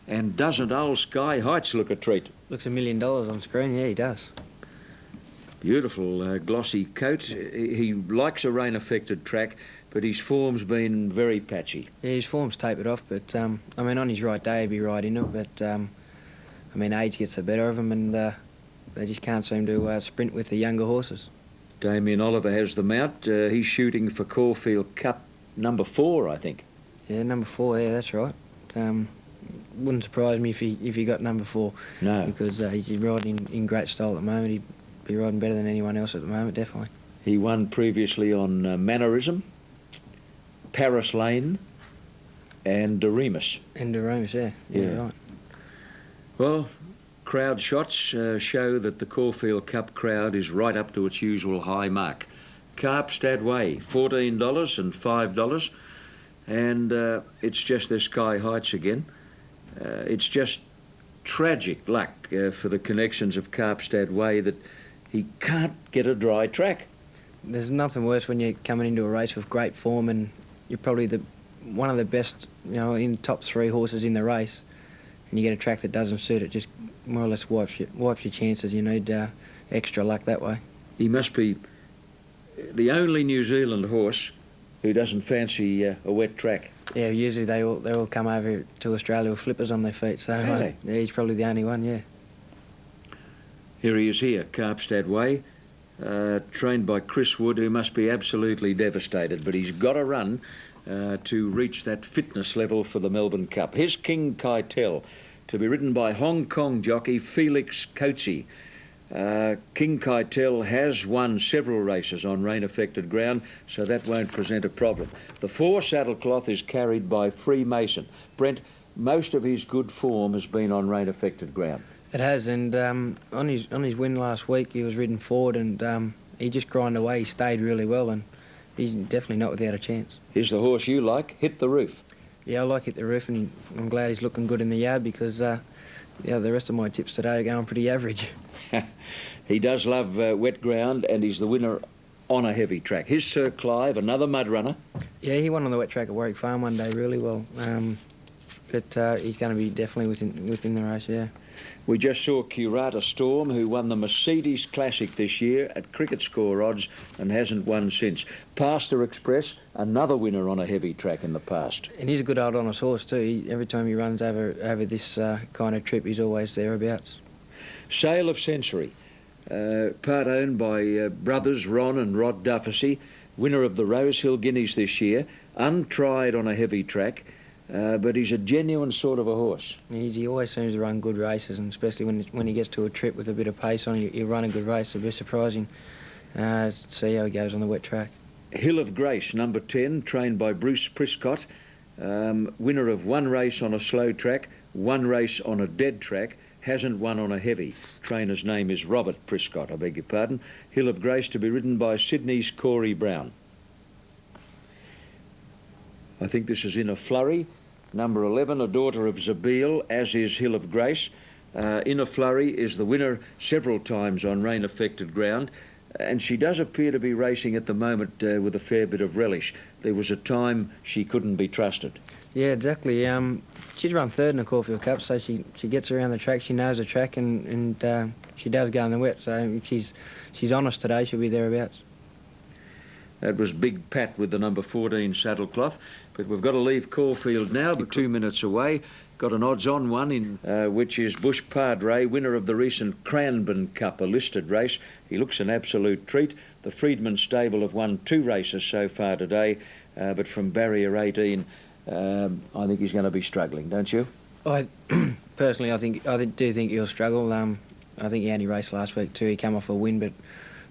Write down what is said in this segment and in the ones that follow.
And doesn't old Sky Heights look a treat? Looks $1 million on screen, yeah, he does. Beautiful glossy coat. He likes a rain-affected track, but his form's been very patchy. Yeah, his form's tapered off, but, I mean, on his right day he'd be right in it, but, I mean, age gets the better of him, and they just can't seem to sprint with the younger horses. Damien Oliver has the mount. He's shooting for Caulfield Cup number 4, I think. Yeah, number 4, yeah, that's right. Wouldn't surprise me if he got number 4. No. Because he's riding in great style at the moment. He'd be riding better than anyone else at the moment, definitely. He won previously on Mannerism, Paris Lane, and Doremus. And Doremus, yeah, right. Well, crowd shots show that the Caulfield Cup crowd is right up to its usual high mark. Carpstad Way, $14 and $5. And it's just the Sky Heights again. It's just tragic luck for the connections of Carpstad Way that he can't get a dry track. There's nothing worse when you're coming into a race with great form and you're probably one of the best, you know, in top 3 horses in the race, and you get a track that doesn't suit it. Just more or less wipes your chances. You need extra luck that way. He must be the only New Zealand horse who doesn't fancy a wet track. Yeah, usually they all come over to Australia with flippers on their feet, so Really? yeah, he's probably the only one, yeah. Here he is here, Carpstad Way, trained by Chris Wood, who must be absolutely devastated, but he's got to run to reach that fitness level for the Melbourne Cup. Here's King Keitel, to be ridden by Hong Kong jockey Felix Coetzee. King Keitel has won several races on rain-affected ground, so that won't present a problem. The 4 saddlecloth is carried by Freemason. Brent, most of his good form has been on rain-affected ground. It has, and on his win last week, he was ridden forward, and he just grinded away. He stayed really well, and he's definitely not without a chance. Here's the horse you like, Hit the Roof. Yeah, I like Hit the Roof, and I'm glad he's looking good in the yard because the rest of my tips today are going pretty average. He does love wet ground, and he's the winner on a heavy track. Here's Sir Clive, another mud runner. Yeah, he won on the wet track at Warwick Farm one day really well, but he's going to be definitely within the race, yeah. We just saw Curata Storm, who won the Mercedes Classic this year at cricket score odds and hasn't won since. Pastor Express, another winner on a heavy track in the past. And he's a good old honest horse too. Every time he runs over this kind of trip, he's always thereabouts. Sale of Sensory, part owned by brothers Ron and Rod Dufficy, winner of the Rosehill Guineas this year, untried on a heavy track, but he's a genuine sort of a horse. He always seems to run good races, and especially when he gets to a trip with a bit of pace on, he'll run a good race. It'll be surprising to see how he goes on the wet track. Hill of Grace, number 10, trained by Bruce Prescott, winner of 1 race on a slow track, 1 race on a dead track, hasn't won on a heavy. Trainer's name is Robert Prescott, I beg your pardon. Hill of Grace to be ridden by Sydney's Corey Brown. I think this is In a Flurry, number 11, a daughter of Zabeel, as is Hill of Grace. In a Flurry is the winner several times on rain-affected ground, and she does appear to be racing at the moment with a fair bit of relish. There was a time she couldn't be trusted. Yeah, exactly. She's run 3rd in the Caulfield Cup, so she gets around the track, she knows the track, and she does go in the wet, so if she's honest today, she'll be thereabouts. That was Big Pat with the number 14 saddlecloth. But we've got to leave Caulfield now, but 2 minutes away. Got an odds-on one, in which is Bush Padre, winner of the recent Cranbourne Cup, a listed race. He looks an absolute treat. The Freedman stable have won 2 races so far today, but from barrier 18, I think he's going to be struggling, don't you? Personally, I do think he'll struggle. I think he only raced last week too. He came off a win, but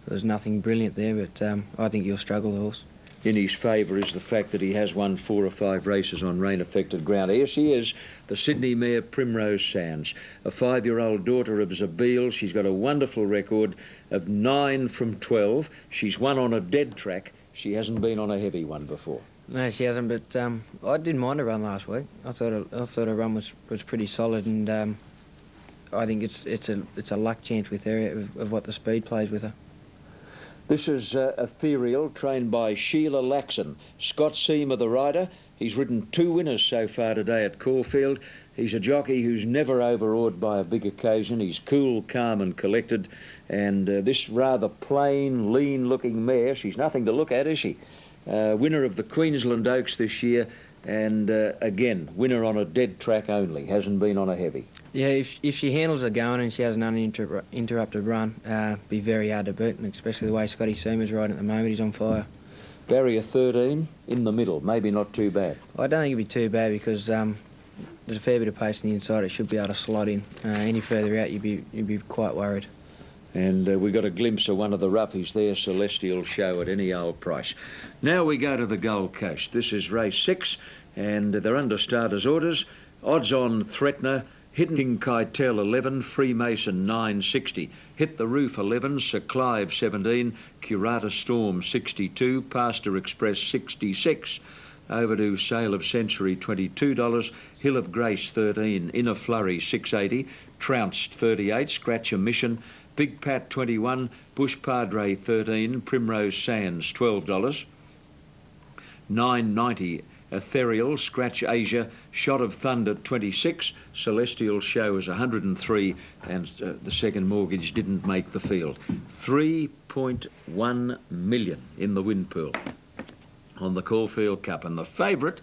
there was nothing brilliant there. But I think he'll struggle, the horse. In his favour is the fact that he has won 4 or 5 races on rain-affected ground. Here she is, the Sydney mare Primrose Sands, a 5-year-old daughter of Zabeel. She's got a wonderful record of 9 from 12. She's won on a dead track. She hasn't been on a heavy one before. No, she hasn't, but I didn't mind her run last week. I thought her run was pretty solid, and I think it's a luck chance with her of what the speed plays with her. This is Ethereal, trained by Sheila Laxon. Scott Seamer, the rider. He's ridden 2 winners so far today at Caulfield. He's a jockey who's never overawed by a big occasion. He's cool, calm and collected. And this rather plain, lean-looking mare, she's nothing to look at, is she? Winner of the Queensland Oaks this year. And again, winner on a dead track only, hasn't been on a heavy. Yeah, if she handles her going and she has an uninterrupted run, be very hard to beat, and especially the way Scotty Seamer's riding at the moment, he's on fire. Barrier 13 in the middle, maybe not too bad. I don't think it'd be too bad because there's a fair bit of pace on the inside. It should be able to slot in. Any further out, you'd be quite worried. And we got a glimpse of one of the roughies there, Celestial Show, at any old price. Now we go to the Gold Coast. This is race 6, and they're under starters' orders. Odds on Threatener, Hidden King Keitel 11, Freemason 960, Hit the Roof 11, Sir Clive 17, Curata Storm 62, Pastor Express 66, over to Sale of Century $22, Hill of Grace 13, Inner Flurry 680, Trounced 38, Scratch a Mission, Big Pat 21, Bush Padre 13, Primrose Sands $12, 990 Ethereal, Scratch Asia, Shot of Thunder 26, Celestial Show is 103, and the second mortgage didn't make the field. 3.1 million in the win pool on the Caulfield Cup. And the favourite,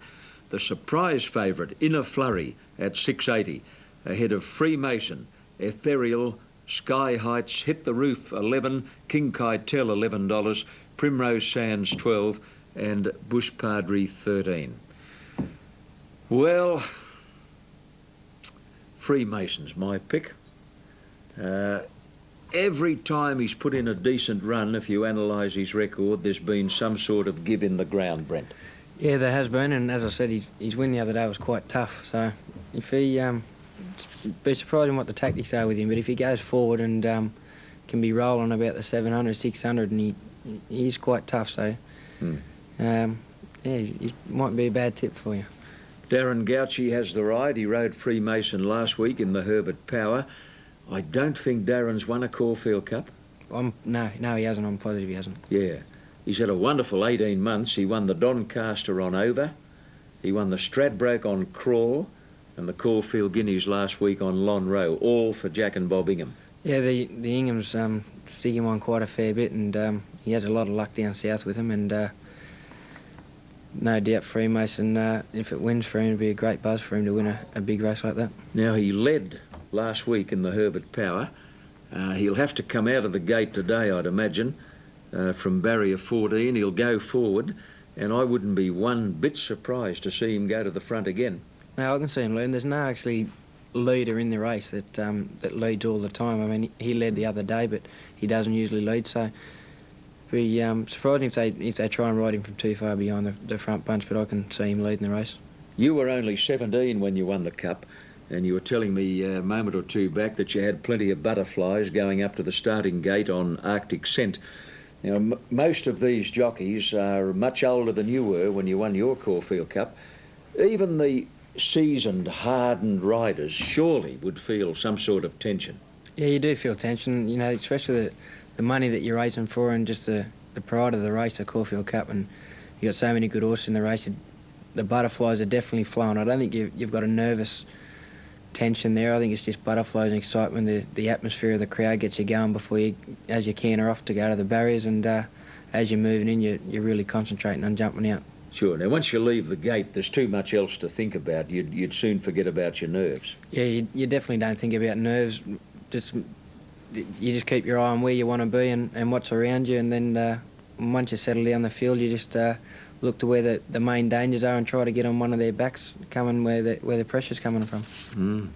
the surprise favourite, Inner Flurry at 680, ahead of Freemason, Ethereal, Sky Heights, Hit the Roof 11, King Keitel $11, Primrose Sands 12, and Bush Padre 13. Well, Freemason's my pick. Every time he's put in a decent run, if you analyse his record, there's been some sort of give in the ground, Brent. Yeah, there has been, and as I said, his win the other day was quite tough. So if he, be surprising what the tactics are with him, but if he goes forward and can be rolling about the 700, 600, and he is quite tough, so yeah, he might be a bad tip for you. Darren Gauci has the ride. He rode Freemason last week in the Herbert Power. I don't think Darren's won a Caulfield Cup. No, he hasn't. I'm positive he hasn't. Yeah. He's had a wonderful 18 months. He won the Doncaster on Over. He won the Stradbroke on Crawl, and the Caulfield Guineas last week on Lonhro, all for Jack and Bob Ingham. Yeah, the Inghams stick him on quite a fair bit, and he has a lot of luck down south with him, and no doubt Freemason, if it wins for him, it'd be a great buzz for him to win a big race like that. Now, he led last week in the Herbert Power. He'll have to come out of the gate today, I'd imagine, from barrier 14. He'll go forward, and I wouldn't be one bit surprised to see him go to the front again. Now, I can see him leading. There's no actually leader in the race that leads all the time. I mean, he led the other day, but he doesn't usually lead, so be surprising if they try and ride him from too far behind the front bunch, but I can see him leading the race. You were only 17 when you won the Cup, and you were telling me a moment or two back that you had plenty of butterflies going up to the starting gate on Arctic Scent. Now, most of these jockeys are much older than you were when you won your Caulfield Cup. Even the seasoned, hardened riders surely would feel some sort of tension. Yeah, you do feel tension, you know, especially the money that you're racing for and just the pride of the race, the Caulfield Cup, and you've got so many good horses in the race. The butterflies are definitely flowing. I don't think you've got a nervous tension there. I think it's just butterflies and excitement. The atmosphere of the crowd gets you going before you, as you canter off to go to the barriers, and as you're moving in, you're really concentrating on jumping out. Sure. Now, once you leave the gate, there's too much else to think about. You'd soon forget about your nerves. Yeah, you definitely don't think about nerves. You just keep your eye on where you want to be and what's around you, and then once you settle down the field, you just look to where the main dangers are and try to get on one of their backs, coming where the pressure's coming from.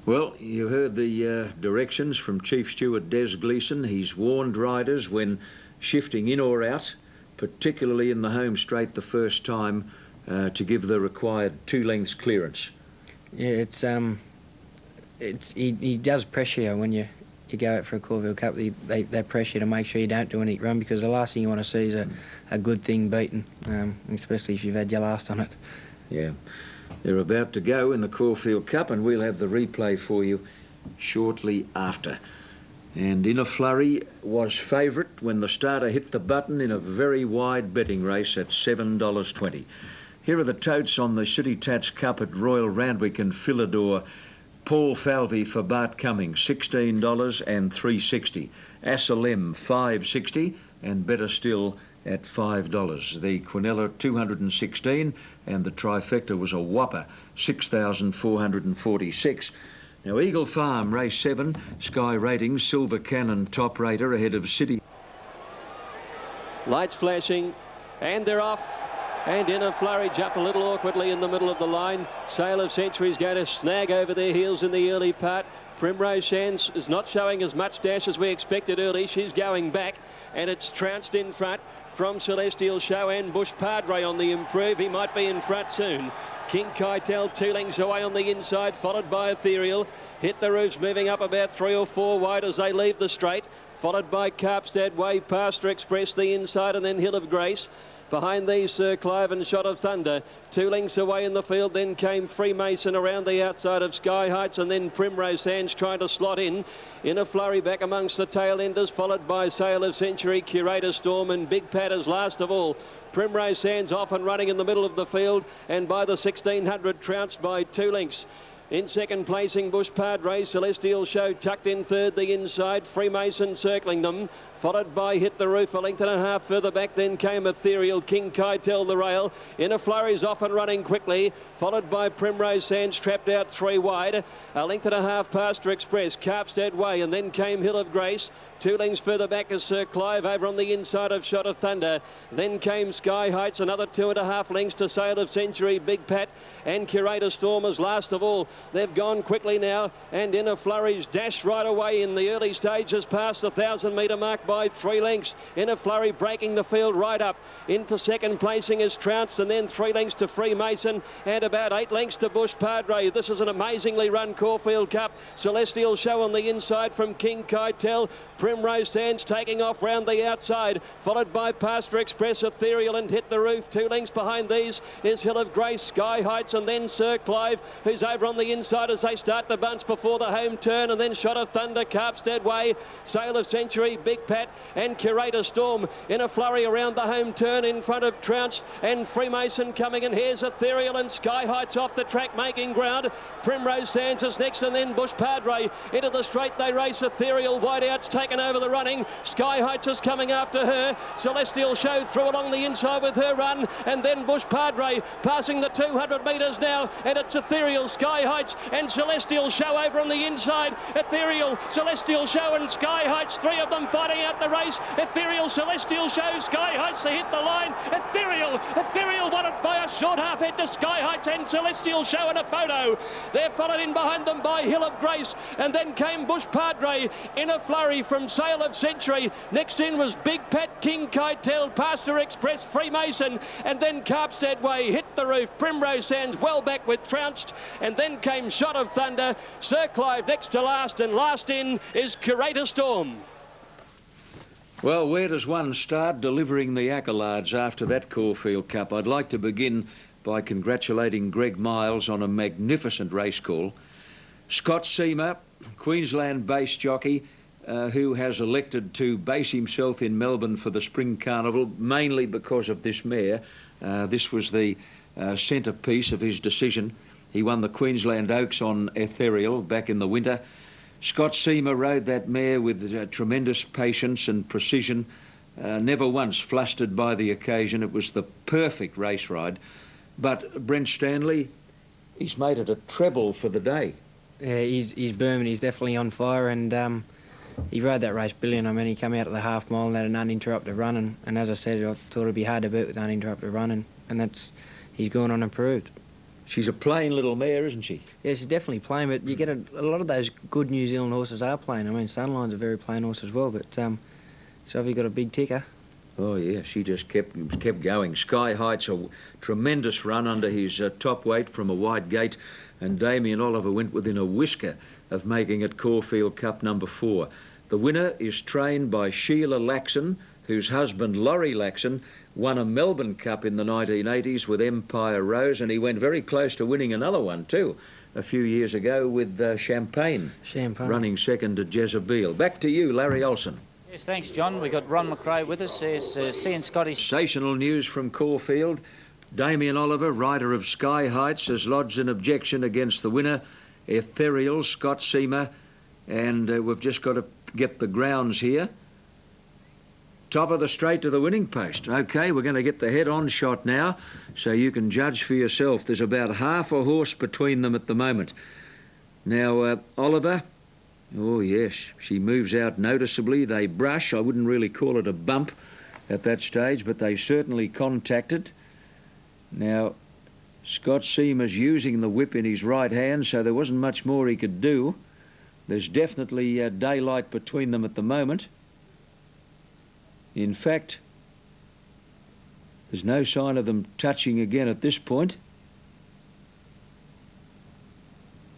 Well, you heard the directions from Chief Steward Des Gleeson. He's warned riders when shifting in or out, particularly in the home straight the first time, to give the required 2 lengths clearance. Yeah, he does pressure you when you go out for a Caulfield Cup. They pressure you to make sure you don't do any run, because the last thing you want to see is a good thing beaten, especially if you've had your last on it. Yeah. They're about to go in the Caulfield Cup, and we'll have the replay for you shortly after. And Inner Flurry was favourite when the starter hit the button in a very wide betting race at $7.20. Here are the totes on the City Tats Cup at Royal Randwick and Philidor. Paul Falvey for Bart Cummings, $16 and $3.60. Assalem, $5.60, and Better Still at $5. The Quinella, $216, and the trifecta was a whopper, $6,446. Now, Eagle Farm, race 7, Sky Ratings, Silver Cannon, top rater ahead of City. Lights flashing, and they're off. And in a flurry, jumped a little awkwardly in the middle of the line. Sail of Century's going to snag over their heels in the early part. Primrose Sands is not showing as much dash as we expected early. She's going back, and it's trounced in front from Celestial Show and Bush Padre on the improve. He might be in front soon. King Keitel 2 lengths away on the inside, followed by Ethereal. Hit the Roof's moving up about 3 or 4 wide as they leave the straight, followed by Carpstad Way, Pastor Express the inside, and then Hill of Grace. Behind these, Sir Clive and Shot of Thunder. 2 lengths away in the field, then came Freemason around the outside of Sky Heights, and then Primrose Sands trying to slot in a flurry back amongst the tail enders, followed by Sail of Century, Curator Storm, and Big Patters last of all. Primrose Sands off and running in the middle of the field, and by the 1600 trounced by 2 lengths. In second placing, Bush Padre, Celestial Show tucked in third the inside, Freemason circling them, followed by Hit the Roof a length and a half further back. Then came Ethereal, King Keitel the rail. In a flurry's off and running quickly, followed by Primrose Sands trapped out 3 wide. A length and a half Pastor Express, Carpstead Way, and then came Hill of Grace. 2 lengths further back is Sir Clive over on the inside of Shot of Thunder. Then came Sky Heights, another 2.5 lengths to Sail of Century, Big Pat, and Curator Storm as last of all. They've gone quickly now, and in a flurry's dash right away in the early stages past the 1,000-metre mark by 3 lengths. In a flurry breaking the field right up. Into second placing is Trounced, and then 3 lengths to Freemason, and about 8 lengths to Bush Padre. This is an amazingly run Caulfield Cup. Celestial Show on the inside from King Keitel. Primrose Sands taking off round the outside, followed by Pastor Express, Ethereal, and Hit the Roof. 2 lengths behind these is Hill of Grace, Sky Heights, and then Sir Clive, who's over on the inside as they start to bunch before the home turn, and then Shot of Thunder, Carpstead Way, Sail of Century, Big Pat, and Curator Storm in a flurry around the home turn in front of Trounced and Freemason coming in. Here's Ethereal and Sky Heights off the track making ground. Primrose Sands is next, and then Bush Padre into the straight they race. Ethereal wide out's taken over the running. Sky Heights is coming after her. Celestial Show through along the inside with her run, and then Bush Padre passing the 200 metres now, and it's Ethereal, Sky Heights, and Celestial Show over on the inside. Ethereal, Celestial Show, and Sky Heights, 3 of them fighting out the race. Ethereal, Celestial Show, Sky Heights to hit the line. Ethereal won it by a short half head to Sky Heights and Celestial Show in a photo. They're followed in behind them by Hill of Grace, and then came Bush Padre in a flurry from Sail of Century. Next in was Big Pat, King Keitel, Pastor Express, Freemason, and then Carpstead Way, Hit the Roof, Primrose Sands well back with Trounced, and then came Shot of Thunder. Sir Clive next to last, and last in is Curator Storm. Well, where does one start delivering the accolades after that Caulfield Cup? I'd like to begin by congratulating Greg Miles on a magnificent race call. Scott Seamer, Queensland-based jockey, who has elected to base himself in Melbourne for the Spring Carnival, mainly because of this mare. This was the centrepiece of his decision. He won the Queensland Oaks on Ethereal back in the winter. Scott Seamer rode that mare with tremendous patience and precision, never once flustered by the occasion. It was the perfect race ride. But Brent Stanley, he's made it a treble for the day. Yeah, he's booming. He's definitely on fire, and he rode that race brilliant. I mean, he came out at the half mile and had an uninterrupted run, and as I said, I thought it'd be hard to beat with uninterrupted running, and he's gone on and proved. She's a plain little mare, isn't she? Yeah, she's definitely plain, but you get a lot of those good New Zealand horses are plain. I mean, Sunline's a very plain horse as well, but so have you got a big ticker? Oh, yeah, she just kept going. Sky Heights, a tremendous run under his top weight from a wide gate, and Damien Oliver went within a whisker of making it Caulfield Cup number 4. The winner is trained by Sheila Laxon, whose husband, Laurie Laxon, won a Melbourne Cup in the 1980s with Empire Rose, and he went very close to winning another one too a few years ago with Champagne running second to Jezebel. Back to you, Larry Olsen. Yes, thanks, John. We've got Ron McRae with us. There's seeing Scotty. Sensational news from Caulfield. Damien Oliver, rider of Sky Heights, has lodged an objection against the winner, Ethereal, Scott Seamer, and we've just got to get the grounds here. Top of the straight to the winning post. OK, we're going to get the head-on shot now, so you can judge for yourself. There's about half a horse between them at the moment. Now, Oliver, oh yes, she moves out noticeably. They brush. I wouldn't really call it a bump at that stage, but they certainly contacted. Now, Scott Seamer's using the whip in his right hand, so there wasn't much more he could do. There's definitely daylight between them at the moment. In fact, there's no sign of them touching again at this point.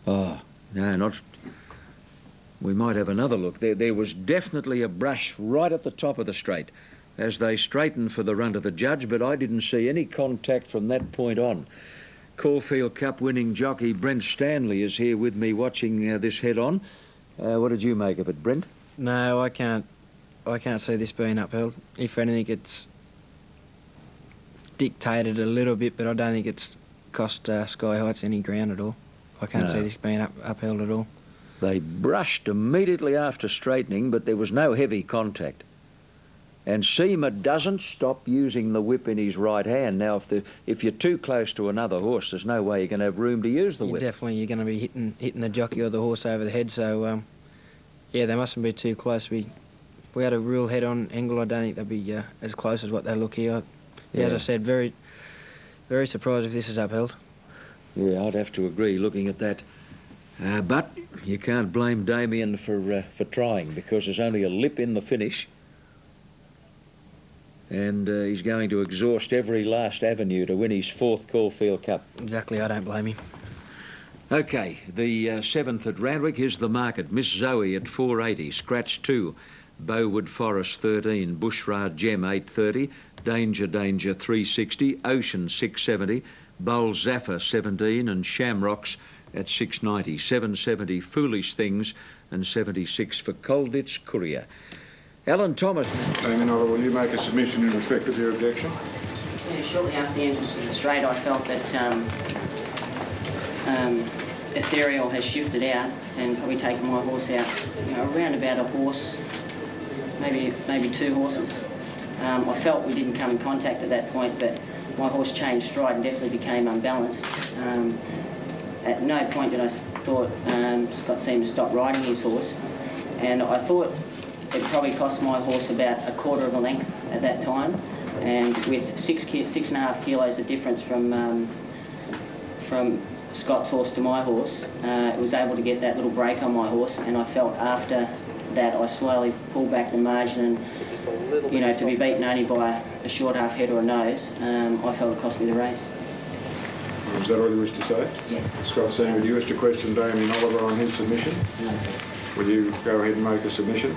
Oh, no, not... We might have another look. There was definitely a brush right at the top of the straight as they straightened for the run to the judge, but I didn't see any contact from that point on. Caulfield Cup winning jockey Brent Stanley is here with me watching this head-on. What did you make of it, Brent? No, I can't see this being upheld. If anything, it's dictated a little bit, but I don't think it's cost Sky Heights any ground at all. I can't see this being upheld at all. They brushed immediately after straightening, but there was no heavy contact. And Seamer doesn't stop using the whip in his right hand. Now, if you're too close to another horse, there's no way you're going to have room to use the whip. Definitely, you're going to be hitting the jockey or the horse over the head. So, yeah, they mustn't be too close. If we had a real head-on angle, I don't think they'd be as close as what they look here. Yeah, as I said, very, very surprised if this is upheld. Yeah, I'd have to agree looking at that. But you can't blame Damien for trying, because there's only a lip in the finish. And he's going to exhaust every last avenue to win his 4th Caulfield Cup. Exactly, I don't blame him. OK, the 7th at Randwick is the market. Miss Zoe at 480, Scratch 2, Bowood Forest 13, Bushrad Gem 830, Danger 360, Ocean 670, Bowl Zaffa 17 and Shamrocks at 690, 770 Foolish Things and 76 for Colditz Courier. Alan Thomas. Damien Oliver, will you make a submission in respect of your objection? Yeah, shortly after the entrance of the straight, I felt that Ethereal has shifted out and probably taken my horse out, around about a horse, maybe 2 horses. I felt we didn't come in contact at that point, but my horse changed stride and definitely became unbalanced. At no point did I thought Scott Seamer stopped riding his horse, and I thought it probably cost my horse about a quarter of a length at that time, and with 6.5 kilos of difference from Scott's horse to my horse, it was able to get that little break on my horse, and I felt after that I slowly pulled back the margin, and to be beaten only by a short half head or a nose, I felt it cost me the race. Is that all you wish to say? Yes. Scott Seamer, do you wish to question Damien Oliver on his submission? No, sir. Will you go ahead and make a submission?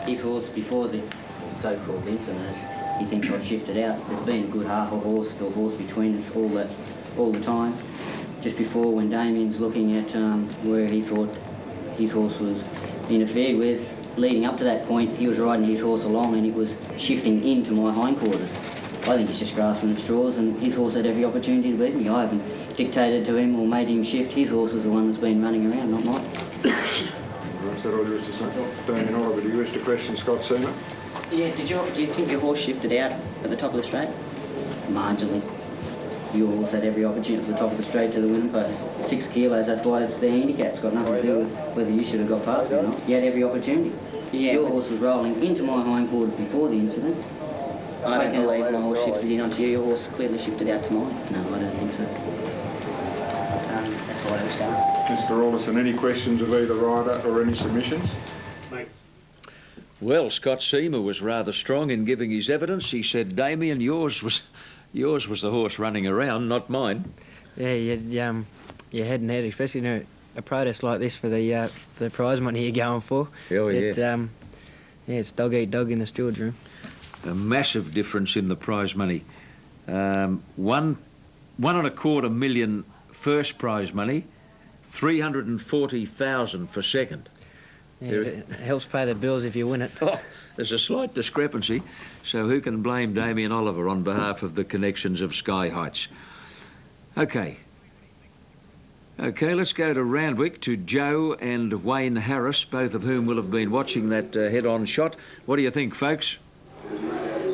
His horse, before the so-called incident, he thinks I've shifted out. There's been a good half a horse to a horse between us all the time. Just before, when Damien's looking at where he thought his horse was interfered with, leading up to that point, he was riding his horse along and it was shifting into my hindquarters. I think he's just grasping at straws, and his horse had every opportunity to beat me. I haven't dictated to him or made him shift. His horse is the one that's been running around, not mine. Is that all you wish to say? Damien Oliver, do you wish to question Scott Seamer? Yeah, do you think your horse shifted out at the top of the straight? Marginally. Your horse had every opportunity at the top of the straight to the winner, but 6 kilos, that's why it's the handicap. It's got nothing to do with whether you should have got past me or not. You had every opportunity. Yeah, your horse was rolling into my hindquarters before the incident. I don't believe my horse shifted in onto you. Your horse clearly shifted out to mine. No, I don't think so. That's all I was to ask. Mr. Alderson, any questions of either rider or any submissions? Well, Scott Seamer was rather strong in giving his evidence. He said, Damien, yours was the horse running around, not mine. Yeah, you're head and head, especially a protest like this for the prize money you're going for. Oh, yeah. It's dog eat dog in the steward's room. A massive difference in the prize money. $1.25 million first prize money, $340,000 for second. Yeah, it helps pay the bills if you win it. Oh, there's a slight discrepancy, so who can blame Damien Oliver on behalf of the connections of Sky Heights? Okay, let's go to Randwick, to Joe and Wayne Harris, both of whom will have been watching that head-on shot. What do you think, folks?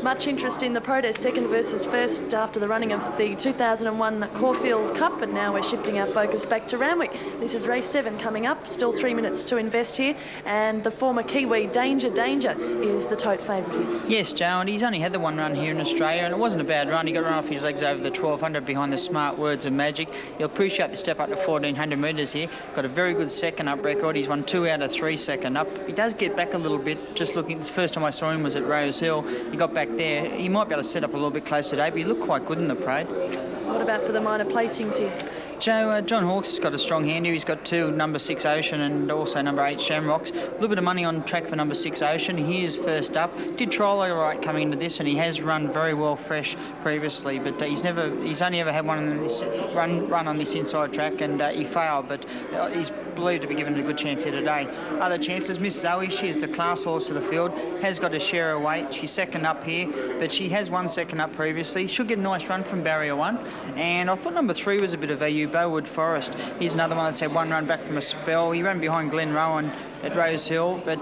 Much interest in the protest, second versus first after the running of the 2001 Caulfield Cup, and now we're shifting our focus back to Randwick. This is race 7 coming up, still 3 minutes to invest here, and the former Kiwi Danger is the tote favourite here. Yes, Joe, and he's only had the one run here in Australia, and it wasn't a bad run. He got run off his legs over the 1200 behind the Smart Words of Magic. He'll appreciate the step up to 1400 metres here. Got a very good second up record. He's won 2 out of 3 second up. He does get back a little bit. Just looking, the first time I saw him was at Rose Hill. He got back there. He might be able to set up a little bit closer today, but he looked quite good in the parade. What about for the minor placings here? Joe, John Hawkes has got a strong hand here. He's got 2, number 6 Ocean and also number 8 Shamrocks. A little bit of money on track for number 6 Ocean. He is first up. Did trial all right coming into this, and he has run very well fresh previously, but he's only ever had one on this run on this inside track, and he failed, but he's believed to be given a good chance here today. Other chances, Miss Zoe, she is the class horse of the field, has got a share of weight. She's second up here, but she has won second up previously. She'll get a nice run from barrier 1, and I thought number 3 was a bit of value. Bowood Forest. He's another one that's had one run back from a spell. He ran behind Glen Rowan at Rose Hill, but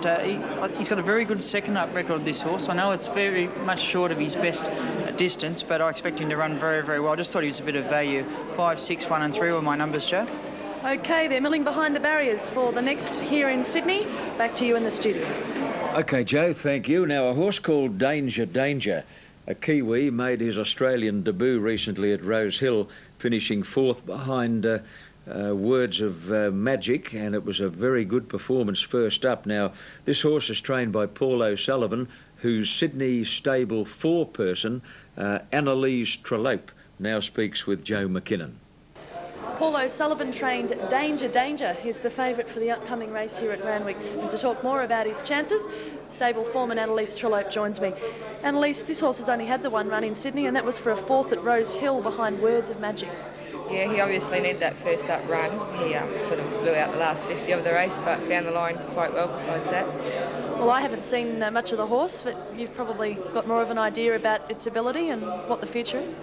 he's got a very good second up record, this horse. I know it's very much short of his best distance, but I expect him to run very, very well. I just thought he was a bit of value. 5, 6, 1 and 3 were my numbers, Joe. Okay, they're milling behind the barriers for the next here in Sydney. Back to you in the studio. Okay, Joe, thank you. Now, a horse called Danger, a Kiwi, made his Australian debut recently at Rose Hill, finishing 4th behind Words of Magic, and it was a very good performance first up. Now, this horse is trained by Paul O'Sullivan, whose Sydney stable foreperson, Annalise Trellope, now speaks with Joe McKinnon. Paul O'Sullivan trained Danger is the favourite for the upcoming race here at Randwick. And to talk more about his chances, stable foreman Annalise Trellope joins me. Annalise, this horse has only had the one run in Sydney, and that was for a 4th at Rose Hill behind Words of Magic. Yeah, he obviously needed that first up run. He sort of blew out the last 50 of the race, but found the line quite well besides that. Well, I haven't seen much of the horse, but you've probably got more of an idea about its ability and what the future is.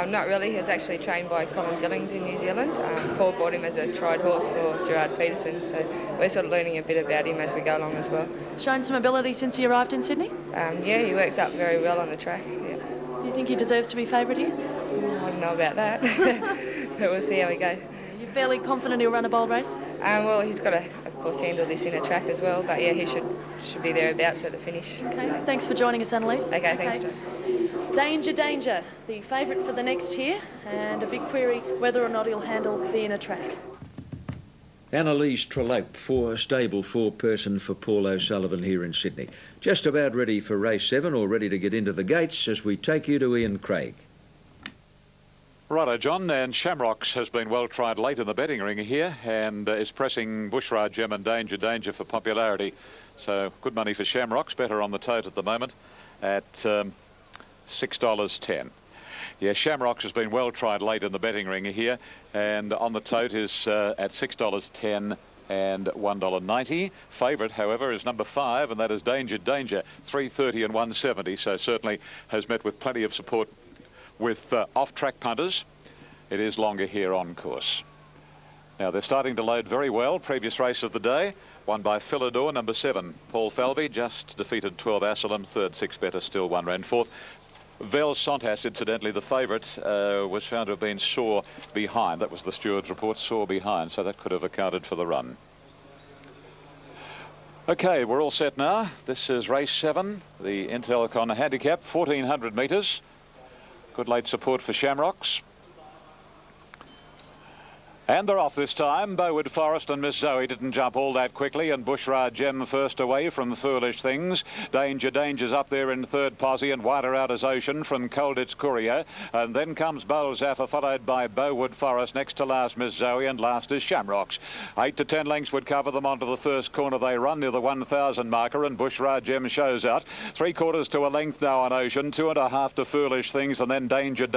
Not really. He was actually trained by Colin Jillings in New Zealand. Paul bought him as a tried horse for Gerard Peterson, so we're sort of learning a bit about him as we go along as well. Shown some ability since he arrived in Sydney? Yeah, he works up very well on the track. Yeah. Do you think he deserves to be favourite here? I don't know about that, but we'll see how we go. You're fairly confident he'll run a bold race? Well, he's got to, of course, handle this in a track as well, but yeah, he should be thereabouts at the finish. Okay, thanks for joining us, Annalise. Okay, thanks, Joe. Danger, the favourite for the next here, and a big query whether or not he'll handle the inner track. Annalise Trellope, stable foreperson for Paul O'Sullivan here in Sydney. Just about ready for race 7, or ready to get into the gates as we take you to Ian Craig. Righto, John, and Shamrocks has been well tried late in the betting ring here and is pressing Bushraj Gem and Danger for popularity. So good money for Shamrocks, better on the tote at the moment at $6.10. Yeah, Shamrocks has been well tried late in the betting ring here, and on the tote is at $6.10 and $1.90. Favourite, however, is number 5, and that is Danger, $3.30 and $1.70. So certainly has met with plenty of support with off-track punters. It is longer here on course. Now they're starting to load very well. Previous race of the day, won by Philidor, number 7. Paul Falvey just defeated 12 Asylum, 3rd, 6 Better, still 1 ran 4th. Vel Sontas, incidentally, the favourite, was found to have been sore behind. That was the steward's report, sore behind, so that could have accounted for the run. Okay, we're all set now. This is race 7, the Intelcon handicap, 1,400 metres. Good late support for Shamrocks. And they're off this time. Bowood Forest and Miss Zoe didn't jump all that quickly, and Bushraj Gem first away from Foolish Things. Danger's up there in 3rd posse, and wider out as Ocean from Colditz Courier. And then comes Bolzaffer, followed by Bowood Forest. Next to last, Miss Zoe, and last is Shamrocks. 8 to 10 lengths would cover them onto the first corner. They run near the 1,000 marker, and Bushraj Gem shows out. 3/4 to a length now on Ocean. 2.5 to Foolish Things, and then Danger.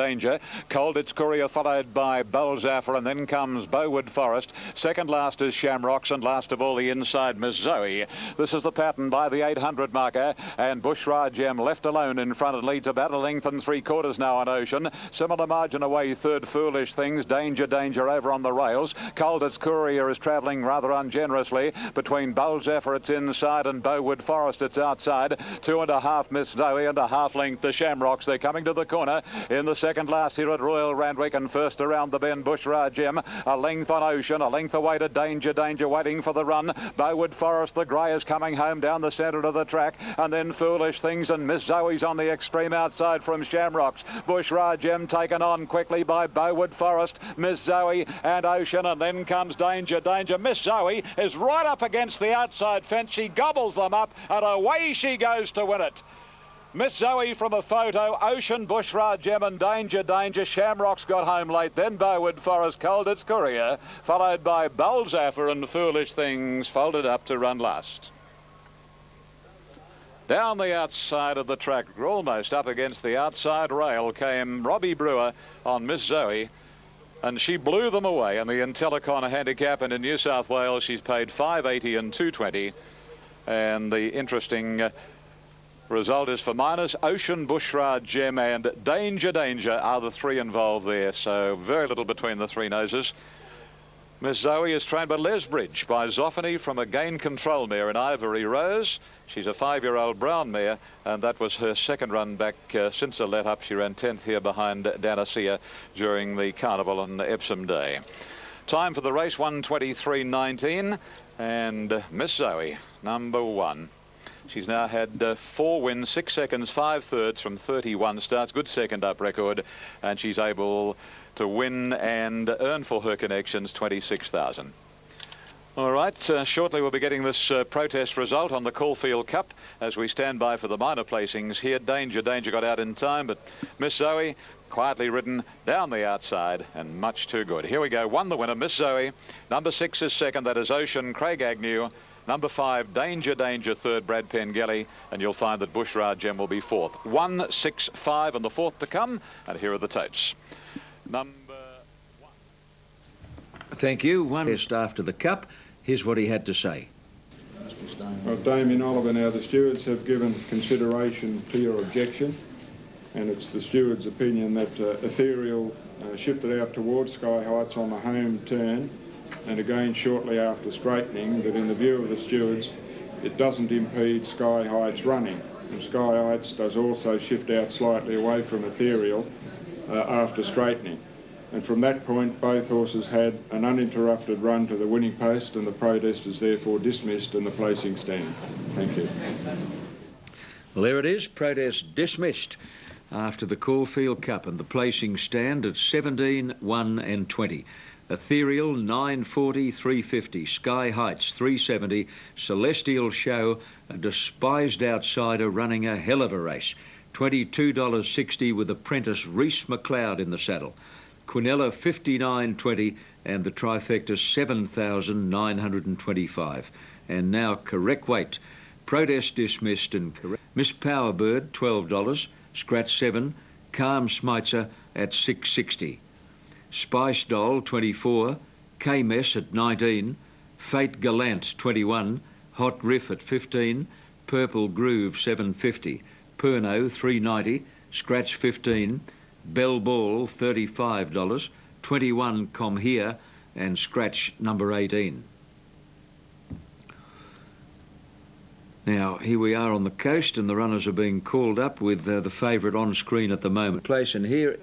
Colditz Courier followed by Bolzaffer, and then comes comes Bowood Forest. Second last is Shamrocks, and last of all the inside Miss Zoe. This is the pattern by the 800 marker, and Bushraj Gem left alone in front and leads about a length and 3/4 now on Ocean. Similar margin away, third Foolish Things. Danger, Danger over on the rails. Colditz Courier is travelling rather ungenerously between Bolzaffer, it's inside, and Bowood Forest, it's outside. 2.5 Miss Zoe and a half length the Shamrocks. They're coming to the corner in the second last here at Royal Randwick, and first around the bend Bushraj Gem. A length on Ocean, a length away to Danger, Danger waiting for the run. Bowood Forest, the grey, is coming home down the centre of the track, and then Foolish Things and Miss Zoe's on the extreme outside from Shamrocks. Bushraj Gem taken on quickly by Bowood Forest, Miss Zoe and Ocean, and then comes Danger, Danger. Miss Zoe is right up against the outside fence. She gobbles them up, and away she goes to win it. Miss Zoe from a photo, Ocean, Bushraj Gem and Danger, Danger. Shamrocks got home late, then Bowood Forest, Colditz Courier, followed by Bolzaffer and Foolish Things, folded up to run last. Down the outside of the track, almost up against the outside rail, came Robbie Brewer on Miss Zoe, and she blew them away in the Intellicon handicap, and in New South Wales she's paid $5.80 and $2.20, and the interesting result is for minors. Ocean, Bushraj Gem and Danger, Danger are the three involved there, so very little between the three noses. Miss Zoe is trained by Les Bridge, by Zoffany from a Gain Control mare in Ivory Rose. She's a 5-year-old brown mare, and that was her second run back since the let-up. She ran 10th here behind Danacia during the Carnival on Epsom Day. Time for the race, 1:23.19, and Miss Zoe, number 1. She's now had 4 wins, 6 seconds, 5 thirds from 31 starts. Good second up record, and she's able to win and earn for her connections $26,000. All right, shortly we'll be getting this protest result on the Caulfield Cup as we stand by for the minor placings here. Danger, Danger got out in time, but Miss Zoe quietly ridden down the outside and much too good. Here we go, won the winner, Miss Zoe. Number 6 is second, that is Ocean, Craig Agnew. Number 5, Danger, Danger, third, Brad Pengelly, and you'll find that Bushraj Gem will be fourth. 1, 6, 5 and the fourth to come, and here are the totes. Number 1. Thank you. One test after the Cup. Here's what he had to say. Well, Damien Oliver, now the stewards have given consideration to your objection, and it's the stewards' opinion that Ethereal shifted out towards Sky Heights on the home turn, and again shortly after straightening, that in the view of the stewards it doesn't impede Sky Heights running, and Sky Heights does also shift out slightly away from Ethereal after straightening, and from that point both horses had an uninterrupted run to the winning post, and the protest is therefore dismissed and the placing stand. Thank you. Well, there it is, protest dismissed after the Caulfield Cup, and the placing stand at 17, 1 and 20. Ethereal 940, 350, Sky Heights 370, Celestial Show, a despised outsider running a hell of a race, $22.60 with apprentice Reese McLeod in the saddle. Quinella 59.20 and the trifecta 7,925. And now correct weight. Protest dismissed and correct. Miss Powerbird $12, Scratch 7, Calm Smitzer at $6.60. Spice Doll 24, K-Mess at 19, Fate Gallant 21, Hot Riff at 15, Purple Groove $7.50, Perno $3.90, Scratch 15, Bell Ball $35, 21 Com Here, and Scratch number 18. Now, here we are on the coast, and the runners are being called up with the favourite on screen at the moment. Place, and here